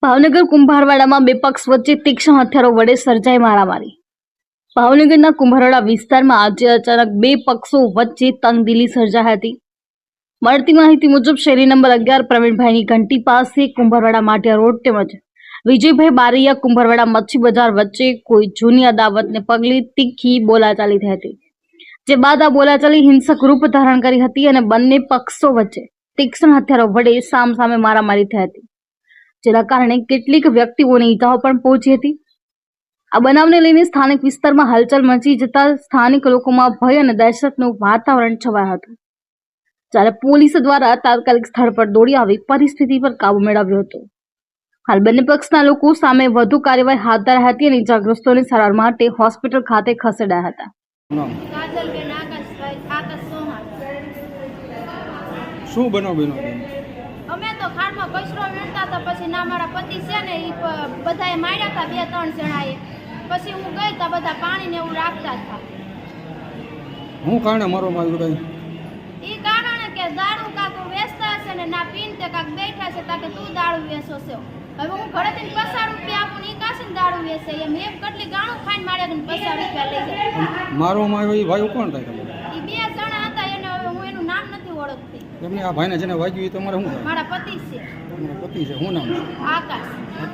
ભાવનગર કુંભારવાડામાં બે પક્ષ વચ્ચે તીક્ષ્ણ હથિયારો વડે સર્જાઈ મારામારી। ભાવનગરના કુંભારવાડા વિસ્તારમાં આજે અચાનક બે પક્ષો વચ્ચે તંગદિલી સર્જાઈ હતી। મળતી માહિતી મુજબ શેરી નંબર 11 પ્રવીણભાઈની ઘંટી પાસે કુંભારવાડા માટિયા રોડ તેમજ વિજયભાઈ બારૈયા કુંભારવાડા મચ્છી બજાર વચ્ચે કોઈ જૂની અદાવતને પગલે તીખી બોલાચાલી થઈ હતી, જે બાદ આ બોલાચાલી હિંસક રૂપ ધારણ કરી હતી અને બંને પક્ષો વચ્ચે તીક્ષ્ણ હથિયારો વડે સામસામે મારામારી થઈ હતી, જેના કારણે કેટલીક વ્યક્તિઓને ઈજાઓ પણ પહોંચી હતી। આ બનાવને લઈને સ્થાનિક વિસ્તારમાં હલચલ મચી જતા સ્થાનિક લોકોમાં ભય અને દહેશતનું વાતાવરણ છવાયું હતું, જ્યારે પોલીસ દ્વારા તાત્કાલિક સ્થળ પર દોડી આવી પરિસ્થિતિ પર કાબુ મેળવ્યો હતો। હાલ બંને પક્ષના લોકો સામે વધુ કાર્યવાહી હાથ ધરાઈ હતી અને ઈજાગ્રસ્તોને સારવાર માટે હોસ્પિટલ ખાતે ખસેડાયા હતા। શું બનાવ બન્યો? અમે તો ખાડમાં કચરો વીણતા હતા, પછી ના મારા પતિ છે ને એ બધાએ માર્યા હતા 2-3 જણાએ। પછી હું ગઈ તો બધા પાણી ને એવું રાખતા હતા। હું કારણે મારવામાં આવ્યું? એ કારણે કે દારૂ કાક વેચતા હશે ને ના પીને કાક બેઠા છે તાકે તું દારૂ વેચો છો। હવે હું ઘરેથી 50 રૂપિયા આપું ને કાશે દારૂ વેચે એમ એક કેટલી ગાણું ખાઈને માર્યા કે 50 રૂપિયા લઈ જાય। મારવામાં આવ્યો એ ભાઈ કોણ થાય? એ 2 જણા હતા, એને હવે હું એનું નામ નથી ઓળખતી। એમને આ ભાઈને જેને વાગ્યું એ તમારે શું? મારા પતિ છે। તમારા પતિ છે, શું નામ છે? આકાશ।